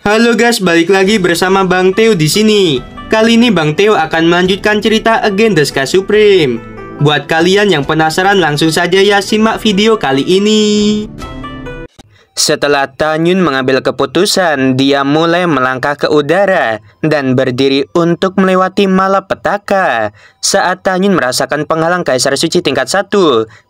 Halo guys, balik lagi bersama Bang Theo di sini. Kali ini Bang Theo akan melanjutkan cerita Again the Sky Supreme. Buat kalian yang penasaran, langsung saja ya simak video kali ini. Setelah Tanyun mengambil keputusan, dia mulai melangkah ke udara dan berdiri untuk melewati malapetaka. Saat Tanyun merasakan penghalang Kaisar Suci tingkat 1,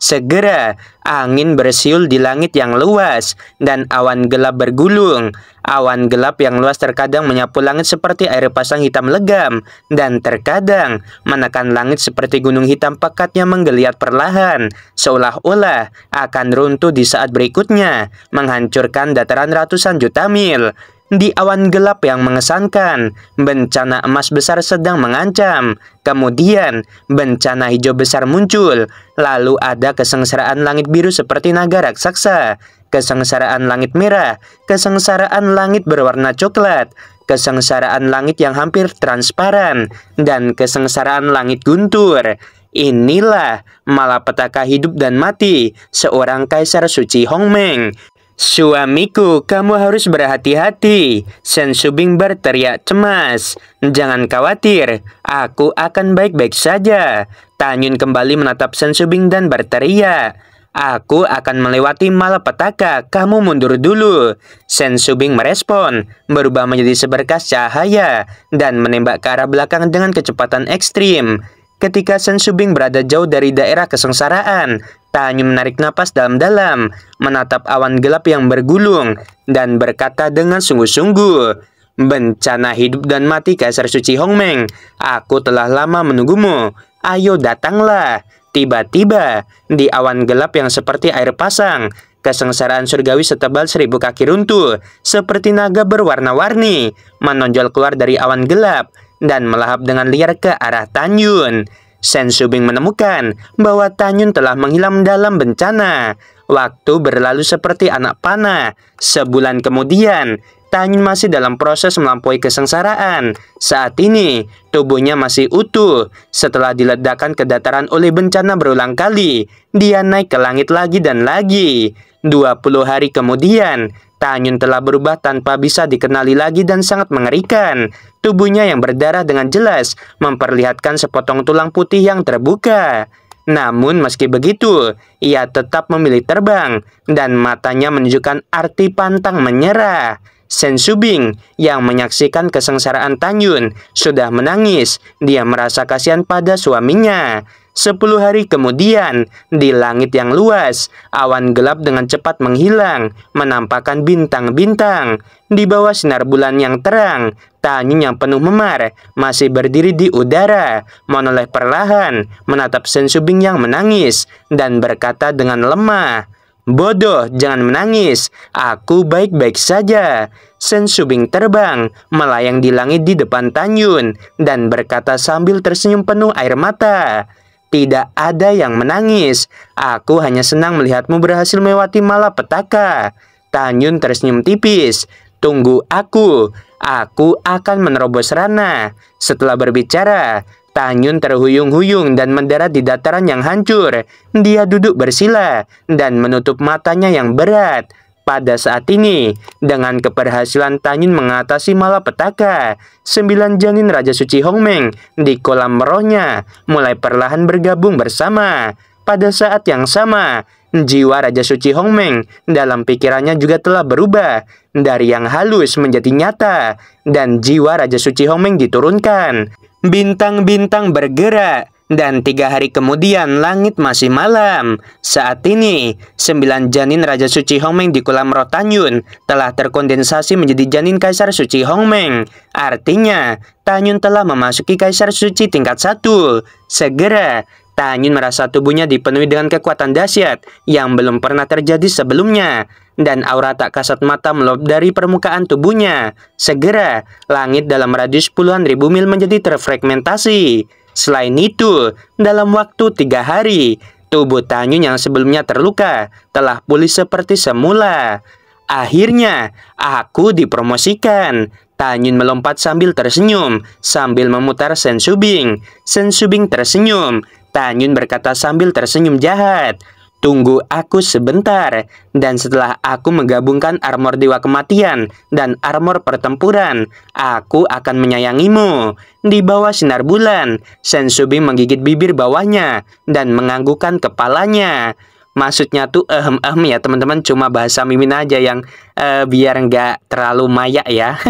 segera angin bersiul di langit yang luas dan awan gelap bergulung. Awan gelap yang luas terkadang menyapu langit seperti air pasang hitam legam, dan terkadang menekan langit seperti gunung hitam pekat yang menggeliat perlahan, seolah-olah akan runtuh di saat berikutnya, menghancurkan dataran ratusan juta mil. Di awan gelap yang mengesankan, bencana emas besar sedang mengancam. Kemudian, bencana hijau besar muncul. Lalu ada kesengsaraan langit biru seperti naga raksasa, kesengsaraan langit merah, kesengsaraan langit berwarna coklat, kesengsaraan langit yang hampir transparan, dan kesengsaraan langit guntur. Inilah malapetaka hidup dan mati seorang Kaisar Suci Hongmeng. "Suamiku, kamu harus berhati-hati," Shen Shubing berteriak cemas. "Jangan khawatir, aku akan baik-baik saja." Tanyun kembali menatap Shen Shubing dan berteriak, "Aku akan melewati malapetaka, kamu mundur dulu." Shen Shubing merespon, berubah menjadi seberkas cahaya dan menembak ke arah belakang dengan kecepatan ekstrim. Ketika Shen Shubing berada jauh dari daerah kesengsaraan, Tanyun menarik napas dalam-dalam, menatap awan gelap yang bergulung, dan berkata dengan sungguh-sungguh, "Bencana hidup dan mati Kaisar Suci Hongmeng, aku telah lama menunggumu. Ayo datanglah." Tiba-tiba, di awan gelap yang seperti air pasang, kesengsaraan surgawi setebal 1000 kaki runtuh, seperti naga berwarna-warni, menonjol keluar dari awan gelap, dan melahap dengan liar ke arah Tanyun. Shen Shubing menemukan bahwa Tanyun telah menghilang dalam bencana. Waktu berlalu seperti anak panah. Sebulan kemudian, Tanyun masih dalam proses melampaui kesengsaraan. Saat ini, tubuhnya masih utuh. Setelah diledakkan ke dataran oleh bencana berulang kali, dia naik ke langit lagi dan lagi. 20 hari kemudian, Tanyun telah berubah tanpa bisa dikenali lagi dan sangat mengerikan. Tubuhnya yang berdarah dengan jelas memperlihatkan sepotong tulang putih yang terbuka. Namun meski begitu, ia tetap memilih terbang dan matanya menunjukkan arti pantang menyerah. Shen Shubing yang menyaksikan kesengsaraan Tanyun sudah menangis. Dia merasa kasihan pada suaminya. 10 hari kemudian, di langit yang luas, awan gelap dengan cepat menghilang, menampakkan bintang-bintang. Di bawah sinar bulan yang terang, Tanyun yang penuh memar masih berdiri di udara, menoleh perlahan, menatap Shen Shubing yang menangis, dan berkata dengan lemah, "Bodoh, jangan menangis. Aku baik-baik saja." Shen Shubing terbang, melayang di langit di depan Tanyun, dan berkata sambil tersenyum penuh air mata, "Tidak ada yang menangis. Aku hanya senang melihatmu berhasil melewati malapetaka." Tanyun tersenyum tipis. "Tunggu aku. Aku akan menerobos Rana." Setelah berbicara, Tanyun terhuyung-huyung dan mendarat di dataran yang hancur. Dia duduk bersila dan menutup matanya yang berat. Pada saat ini, dengan keberhasilan Tanyun mengatasi malapetaka, 9 janin Raja Suci Hongmeng di kolam rohnya mulai perlahan bergabung bersama. Pada saat yang sama, jiwa Raja Suci Hongmeng dalam pikirannya juga telah berubah dari yang halus menjadi nyata, dan jiwa Raja Suci Hongmeng diturunkan. Bintang-bintang bergerak, dan 3 hari kemudian langit masih malam. Saat ini, 9 janin Raja Suci Hongmeng di kolam roh Tanyun telah terkondensasi menjadi janin Kaisar Suci Hongmeng. Artinya, Tanyun telah memasuki Kaisar Suci tingkat 1. Segera, Tanyun merasa tubuhnya dipenuhi dengan kekuatan dahsyat yang belum pernah terjadi sebelumnya, dan aura tak kasat mata meluap dari permukaan tubuhnya. Segera, langit dalam radius puluhan ribu mil menjadi terfragmentasi. Selain itu, dalam waktu 3 hari, tubuh Tanyun yang sebelumnya terluka telah pulih seperti semula. "Akhirnya, aku dipromosikan." Tanyun melompat sambil tersenyum, sambil memutar Shen Shubing. Shen Shubing tersenyum. Tanyun berkata sambil tersenyum jahat, Tunggu aku sebentar. Dan setelah aku menggabungkan armor Dewa Kematian dan armor pertempuran, aku akan menyayangimu." Di bawah sinar bulan, Sensubing menggigit bibir bawahnya dan menganggukkan kepalanya. Maksudnya tuh ya teman-teman, cuma bahasa mimin aja yang biar nggak terlalu maya ya.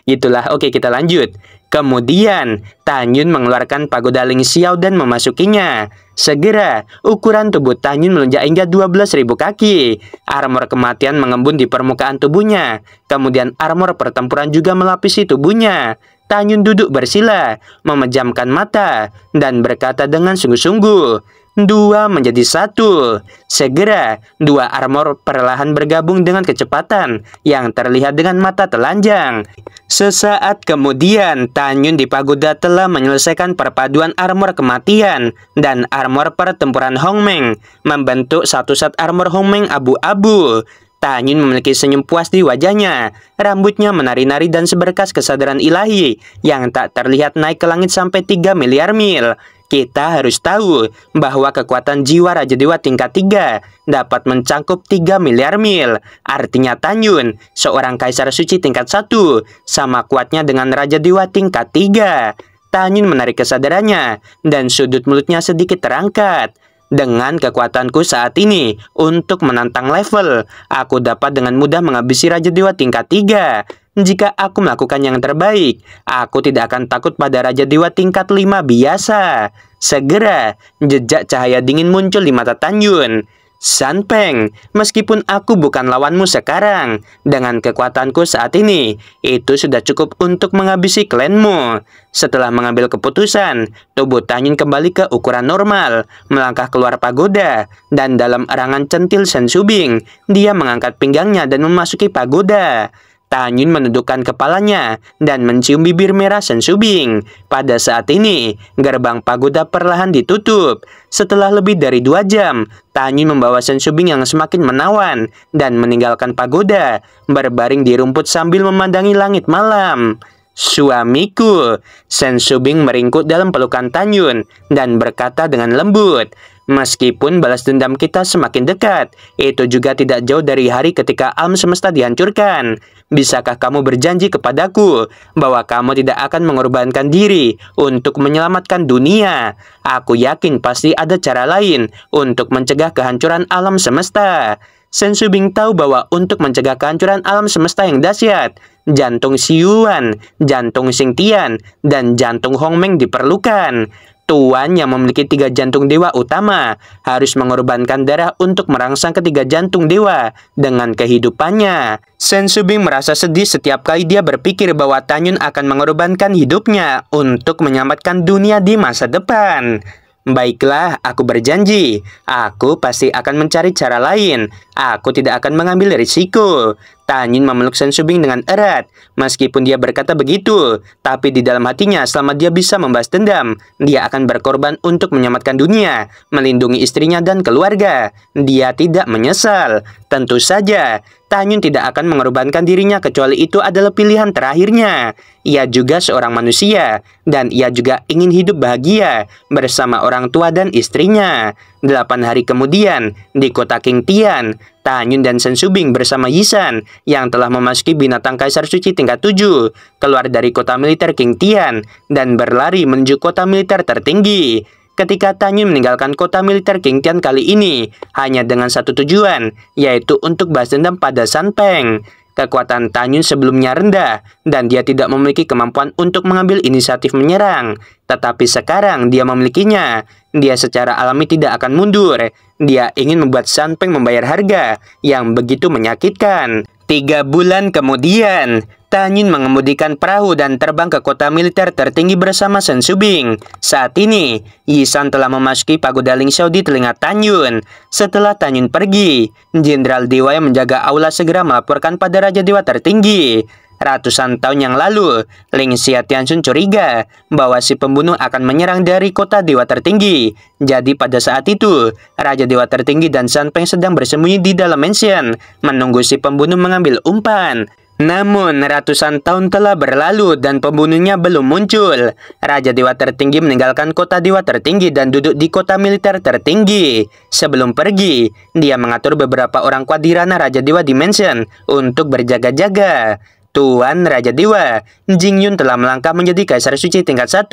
Gitulah. Oke, kita lanjut. Kemudian, Tanyun mengeluarkan pagoda Ling Xiao dan memasukinya. Segera, ukuran tubuh Tanyun melonjak hingga 12.000 kaki. Armor kematian mengembun di permukaan tubuhnya. Kemudian armor pertempuran juga melapisi tubuhnya. Tanyun duduk bersila, memejamkan mata, dan berkata dengan sungguh-sungguh, "Dua menjadi satu." Segera, dua armor perlahan bergabung dengan kecepatan yang terlihat dengan mata telanjang. Sesaat kemudian, Tanyun di pagoda telah menyelesaikan perpaduan armor kematian dan armor pertempuran Hongmeng, membentuk satu set armor Hongmeng abu-abu. Tanyun memiliki senyum puas di wajahnya. Rambutnya menari-nari dan seberkas kesadaran ilahi yang tak terlihat naik ke langit sampai 3 miliar mil. Kita harus tahu bahwa kekuatan jiwa Raja Dewa tingkat 3 dapat mencangkup 3 miliar mil. Artinya Tanyun, seorang kaisar suci tingkat 1, sama kuatnya dengan Raja Dewa tingkat 3. Tanyun menarik kesadarannya dan sudut mulutnya sedikit terangkat. Dengan kekuatanku saat ini, untuk menantang level, aku dapat dengan mudah menghabisi Raja Dewa tingkat 3. Jika aku melakukan yang terbaik, aku tidak akan takut pada Raja Dewa tingkat 5 biasa. Segera, jejak cahaya dingin muncul di mata Tanyun. "Sanpeng, meskipun aku bukan lawanmu sekarang, dengan kekuatanku saat ini, itu sudah cukup untuk menghabisi klanmu." Setelah mengambil keputusan, tubuh Tanyun kembali ke ukuran normal, melangkah keluar pagoda, dan dalam erangan centil Sensubing, dia mengangkat pinggangnya dan memasuki pagoda. Tanyun menundukkan kepalanya dan mencium bibir merah Sensubing. Pada saat ini, gerbang pagoda perlahan ditutup. Setelah lebih dari 2 jam, Tanyun membawa Sensubing yang semakin menawan dan meninggalkan pagoda, berbaring di rumput sambil memandangi langit malam. "Suamiku," Sensubing meringkuk dalam pelukan Tanyun dan berkata dengan lembut, "Meskipun balas dendam kita semakin dekat, itu juga tidak jauh dari hari ketika alam semesta dihancurkan. Bisakah kamu berjanji kepadaku bahwa kamu tidak akan mengorbankan diri untuk menyelamatkan dunia? Aku yakin pasti ada cara lain untuk mencegah kehancuran alam semesta." Sensubing tahu bahwa untuk mencegah kehancuran alam semesta yang dahsyat, jantung Xiyuan, jantung Xingtian, dan jantung Hongmeng diperlukan. Tuan yang memiliki 3 jantung dewa utama harus mengorbankan darah untuk merangsang ketiga jantung dewa dengan kehidupannya. Sensubing merasa sedih setiap kali dia berpikir bahwa Tanyun akan mengorbankan hidupnya untuk menyelamatkan dunia di masa depan. "Baiklah, aku berjanji. Aku pasti akan mencari cara lain. Aku tidak akan mengambil risiko." Tanyun memeluk Sensubing dengan erat. Meskipun dia berkata begitu, tapi di dalam hatinya selama dia bisa membalas dendam, dia akan berkorban untuk menyelamatkan dunia, melindungi istrinya dan keluarga. Dia tidak menyesal. Tentu saja, Tanyun tidak akan mengorbankan dirinya kecuali itu adalah pilihan terakhirnya. Ia juga seorang manusia, dan ia juga ingin hidup bahagia bersama orang tua dan istrinya. 8 hari kemudian, di kota Qingtian, Tanyun dan Sensubing bersama Yisan yang telah memasuki binatang kaisar suci tingkat 7, keluar dari kota militer Qingtian dan berlari menuju kota militer tertinggi. Ketika Tanyun meninggalkan kota militer Qingtian kali ini, hanya dengan satu tujuan, yaitu untuk balas dendam pada Sanpeng. Kekuatan Tanyun sebelumnya rendah, dan dia tidak memiliki kemampuan untuk mengambil inisiatif menyerang. Tetapi sekarang dia memilikinya. Dia secara alami tidak akan mundur. Dia ingin membuat Sanpeng membayar harga yang begitu menyakitkan. 3 bulan kemudian, Tanyun mengemudikan perahu dan terbang ke kota militer tertinggi bersama Sensubing. Saat ini, Yisan telah memasuki pagoda Ling Xiao di telinga Tanyun. Setelah Tanyun pergi, Jenderal Dewa yang menjaga aula segera melaporkan pada Raja Dewa tertinggi. Ratusan tahun yang lalu, Ling Xiatianshun curiga bahwa si pembunuh akan menyerang dari kota Dewa tertinggi. Jadi pada saat itu, Raja Dewa tertinggi dan Sanpeng sedang bersembunyi di dalam mansion, menunggu si pembunuh mengambil umpan. Namun, ratusan tahun telah berlalu dan pembunuhnya belum muncul. Raja Dewa Tertinggi meninggalkan kota Dewa Tertinggi dan duduk di kota militer tertinggi. Sebelum pergi, dia mengatur beberapa orang kuat di ranah Raja Dewa Dimension untuk berjaga-jaga. Tuan Raja Dewa, Jing Yun telah melangkah menjadi Kaisar Suci tingkat 1.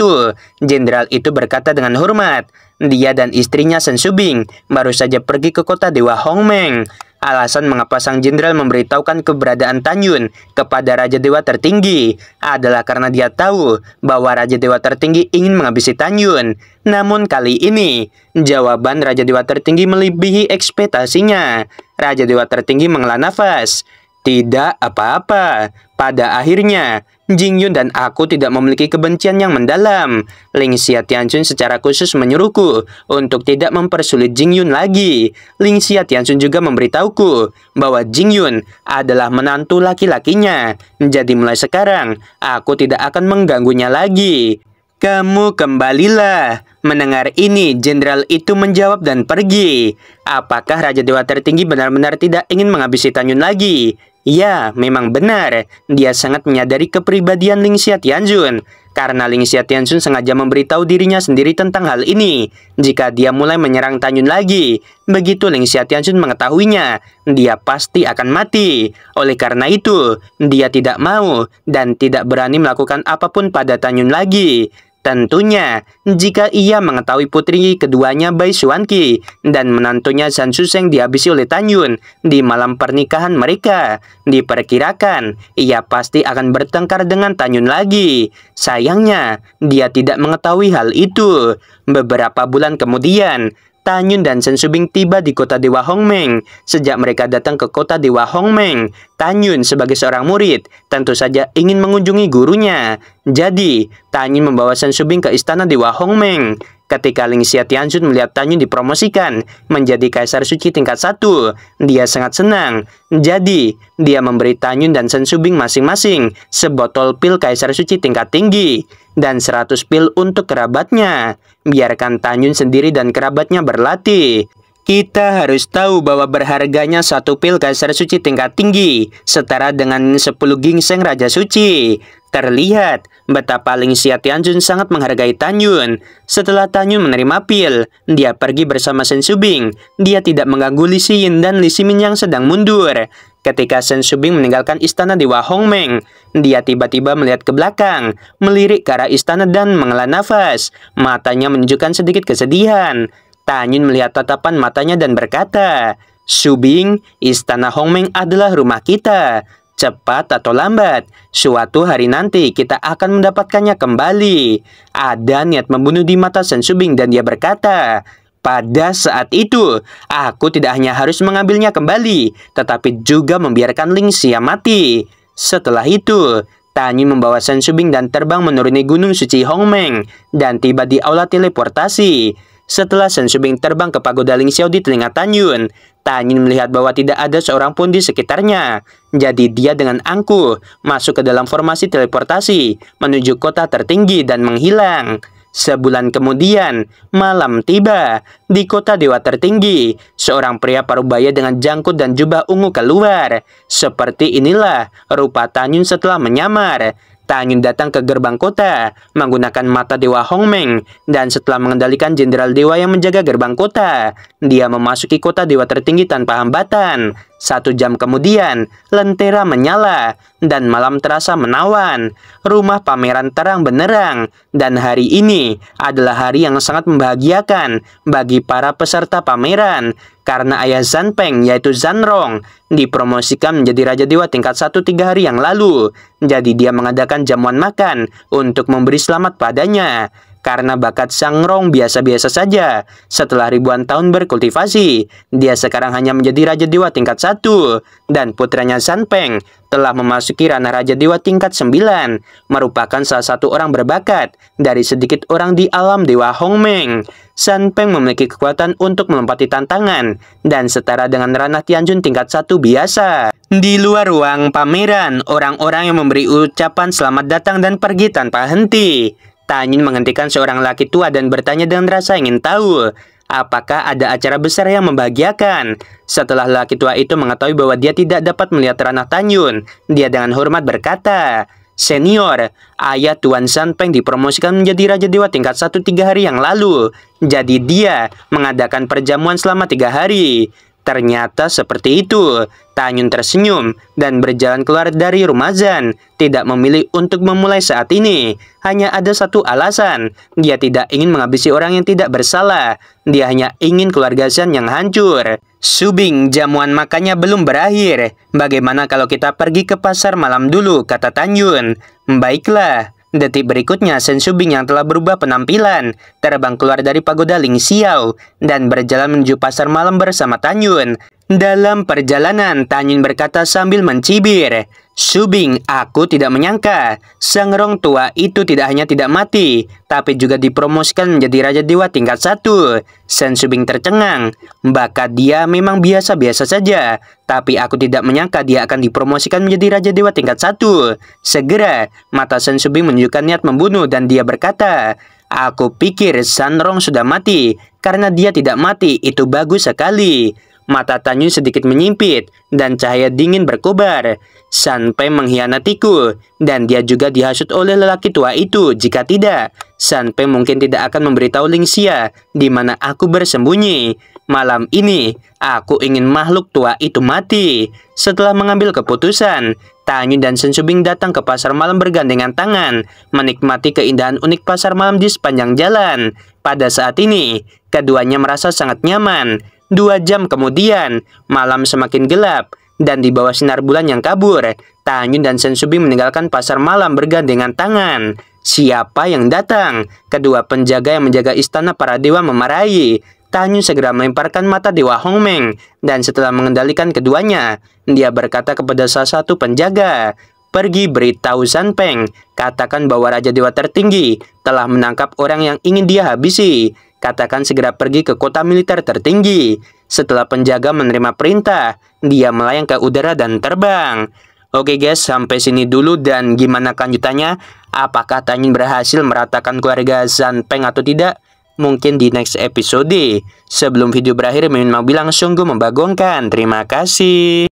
Jenderal itu berkata dengan hormat. Dia dan istrinya Shen Shubing baru saja pergi ke kota Dewa Hongmeng. Alasan mengapa sang jenderal memberitahukan keberadaan Tan Yun kepada Raja Dewa Tertinggi adalah karena dia tahu bahwa Raja Dewa Tertinggi ingin menghabisi Tan Yun. Namun kali ini, jawaban Raja Dewa Tertinggi melebihi ekspektasinya. Raja Dewa Tertinggi menghela nafas. Tidak apa-apa. Pada akhirnya, Jing Yun dan aku tidak memiliki kebencian yang mendalam. Ling Xia Tianxun secara khusus menyuruhku untuk tidak mempersulit Jing Yun lagi. Ling Xia Tianxun juga memberitahuku bahwa Jing Yun adalah menantu laki-lakinya. Jadi mulai sekarang, aku tidak akan mengganggunya lagi. Kamu kembalilah. Mendengar ini, jenderal itu menjawab dan pergi. Apakah Raja Dewa Tertinggi benar-benar tidak ingin menghabisi Tan Yun lagi? Ya, memang benar. Dia sangat menyadari kepribadian Ling Xia Tianxun. Karena Ling Xia Tianxun sengaja memberitahu dirinya sendiri tentang hal ini. Jika dia mulai menyerang Tan Yun lagi, begitu Ling Xia Tianxun mengetahuinya, dia pasti akan mati. Oleh karena itu, dia tidak mau dan tidak berani melakukan apapun pada Tan Yun lagi. Tentunya, jika ia mengetahui putri keduanya Bai Xuanqi dan menantunya Zhan Shuseng dihabisi oleh Tan Yun di malam pernikahan mereka, diperkirakan ia pasti akan bertengkar dengan Tan Yun lagi. Sayangnya, dia tidak mengetahui hal itu. Beberapa bulan kemudian, Tan Yun dan Shen Shubing tiba di kota Dewa Hongmeng. Sejak mereka datang ke kota Dewa Hongmeng, Tan Yun sebagai seorang murid tentu saja ingin mengunjungi gurunya. Jadi, Tan Yun membawa Shen Shubing ke istana Dewa Hongmeng. Ketika Ling Xia Tianxun melihat Tan Yun dipromosikan menjadi Kaisar Suci tingkat 1, dia sangat senang. Jadi, dia memberi Tan Yun dan Shen Shubing masing-masing sebotol pil Kaisar Suci tingkat tinggi dan 100 pil untuk kerabatnya. Biarkan Tan Yun sendiri dan kerabatnya berlatih. Kita harus tahu bahwa berharganya satu pil Kaisar Suci tingkat tinggi setara dengan 10 ginseng Raja Suci. Terlihat betapa Ling Xia Tianxun sangat menghargai Tan Yun. Setelah Tan Yun menerima pil, dia pergi bersama Shen Shubing. Dia tidak mengganggu Li Xiyin dan Li Ximin yang sedang mundur. Ketika Shen Shubing meninggalkan istana Dewa Hongmeng, dia tiba-tiba melihat ke belakang, melirik ke arah istana dan menghela nafas. Matanya menunjukkan sedikit kesedihan. Tan Yun melihat tatapan matanya dan berkata, "Shubing, istana Hongmeng adalah rumah kita. Cepat atau lambat, suatu hari nanti kita akan mendapatkannya kembali." Ada niat membunuh di mata Shen Shubing dan dia berkata, "Pada saat itu, aku tidak hanya harus mengambilnya kembali, tetapi juga membiarkan Ling Xia mati." Setelah itu, Tan Yun membawa Shen Shubing dan terbang menuruni Gunung Suci Hongmeng dan tiba di aula teleportasi. Setelah Shen Shubing terbang ke pagoda Ling Xiao di telinga Tan Yun melihat bahwa tidak ada seorang pun di sekitarnya. Jadi dia dengan angkuh masuk ke dalam formasi teleportasi menuju kota tertinggi dan menghilang. Sebulan kemudian, malam tiba. Di kota Dewa Tertinggi, seorang pria parubaya dengan jangkut dan jubah ungu keluar. Seperti inilah rupa Tan Yun setelah menyamar. Tan Yun datang ke gerbang kota menggunakan mata Dewa Hongmeng, dan setelah mengendalikan jenderal dewa yang menjaga gerbang kota, dia memasuki kota Dewa Tertinggi tanpa hambatan. 1 jam kemudian, lentera menyala dan malam terasa menawan. Rumah pameran terang benderang, dan hari ini adalah hari yang sangat membahagiakan bagi para peserta pameran karena ayah Zhan Peng, yaitu Zhan Rong, dipromosikan menjadi Raja Dewa tingkat 1 3 hari yang lalu. Jadi dia mengadakan jamuan makan untuk memberi selamat padanya. Karena bakat Sang Rong biasa-biasa saja, setelah ribuan tahun berkultivasi, dia sekarang hanya menjadi Raja Dewa tingkat 1, dan putranya Zhan Peng telah memasuki ranah Raja Dewa tingkat 9, merupakan salah satu orang berbakat dari sedikit orang di alam Dewa Hongmeng. Zhan Peng memiliki kekuatan untuk melompati tantangan, dan setara dengan ranah Tianjun tingkat 1 biasa. Di luar ruang pameran, orang-orang yang memberi ucapan selamat datang dan pergi tanpa henti. Tan Yun menghentikan seorang laki tua dan bertanya dengan rasa ingin tahu, apakah ada acara besar yang membahagiakan. Setelah lelaki tua itu mengetahui bahwa dia tidak dapat melihat ranah Tanyun, dia dengan hormat berkata, "Senior, ayah Tuan Sanpeng dipromosikan menjadi Raja Dewa tingkat 1 3 hari yang lalu. Jadi dia mengadakan perjamuan selama 3 hari. Ternyata seperti itu." Tanyun tersenyum dan berjalan keluar dari rumah Zan. Tidak memilih untuk memulai saat ini. Hanya ada satu alasan. Dia tidak ingin menghabisi orang yang tidak bersalah. Dia hanya ingin keluarga Zan yang hancur. "Subing, jamuan makannya belum berakhir. Bagaimana kalau kita pergi ke pasar malam dulu?" kata Tanyun. "Baiklah." Detik berikutnya, Sen Subing yang telah berubah penampilan terbang keluar dari pagoda Ling Xiao dan berjalan menuju pasar malam bersama Tanyun. Dalam perjalanan, Tanyun berkata sambil mencibir, "Subing, aku tidak menyangka sang rong tua itu tidak hanya tidak mati, tapi juga dipromosikan menjadi Raja Dewa tingkat 1. Sen Subing tercengang. "Bakat dia memang biasa-biasa saja, tapi aku tidak menyangka dia akan dipromosikan menjadi Raja Dewa tingkat 1. Segera, mata Sen Subing menunjukkan niat membunuh dan dia berkata, "Aku pikir San Rong sudah mati. Karena dia tidak mati, itu bagus sekali." Mata Tanyun sedikit menyipit dan cahaya dingin berkobar. "Sanpei mengkhianatiku dan dia juga dihasut oleh lelaki tua itu. Jika tidak, Sanpei mungkin tidak akan memberitahu Ling Xia di mana aku bersembunyi. Malam ini, aku ingin makhluk tua itu mati." Setelah mengambil keputusan, Tanyun dan Sen Subing datang ke pasar malam bergandengan tangan, menikmati keindahan unik pasar malam di sepanjang jalan. Pada saat ini, keduanya merasa sangat nyaman. 2 jam kemudian, malam semakin gelap, dan di bawah sinar bulan yang kabur, Tanyun dan Sen Subing meninggalkan pasar malam bergandengan tangan. "Siapa yang datang?" Kedua penjaga yang menjaga istana para dewa memarahi. Tanyun segera melemparkan mata Dewa Hongmeng, dan setelah mengendalikan keduanya, dia berkata kepada salah satu penjaga, "Pergi beritahu Sanpeng, katakan bahwa Raja Dewa tertinggi telah menangkap orang yang ingin dia habisi. Katakan segera pergi ke kota militer tertinggi." Setelah penjaga menerima perintah, dia melayang ke udara dan terbang. Oke guys, sampai sini dulu, dan gimana kelanjutannya? Apakah Tanyun berhasil meratakan keluarga Sanpeng atau tidak? Mungkin di next episode. Sebelum video berakhir, Mimin mau bilang sungguh membagongkan. Terima kasih.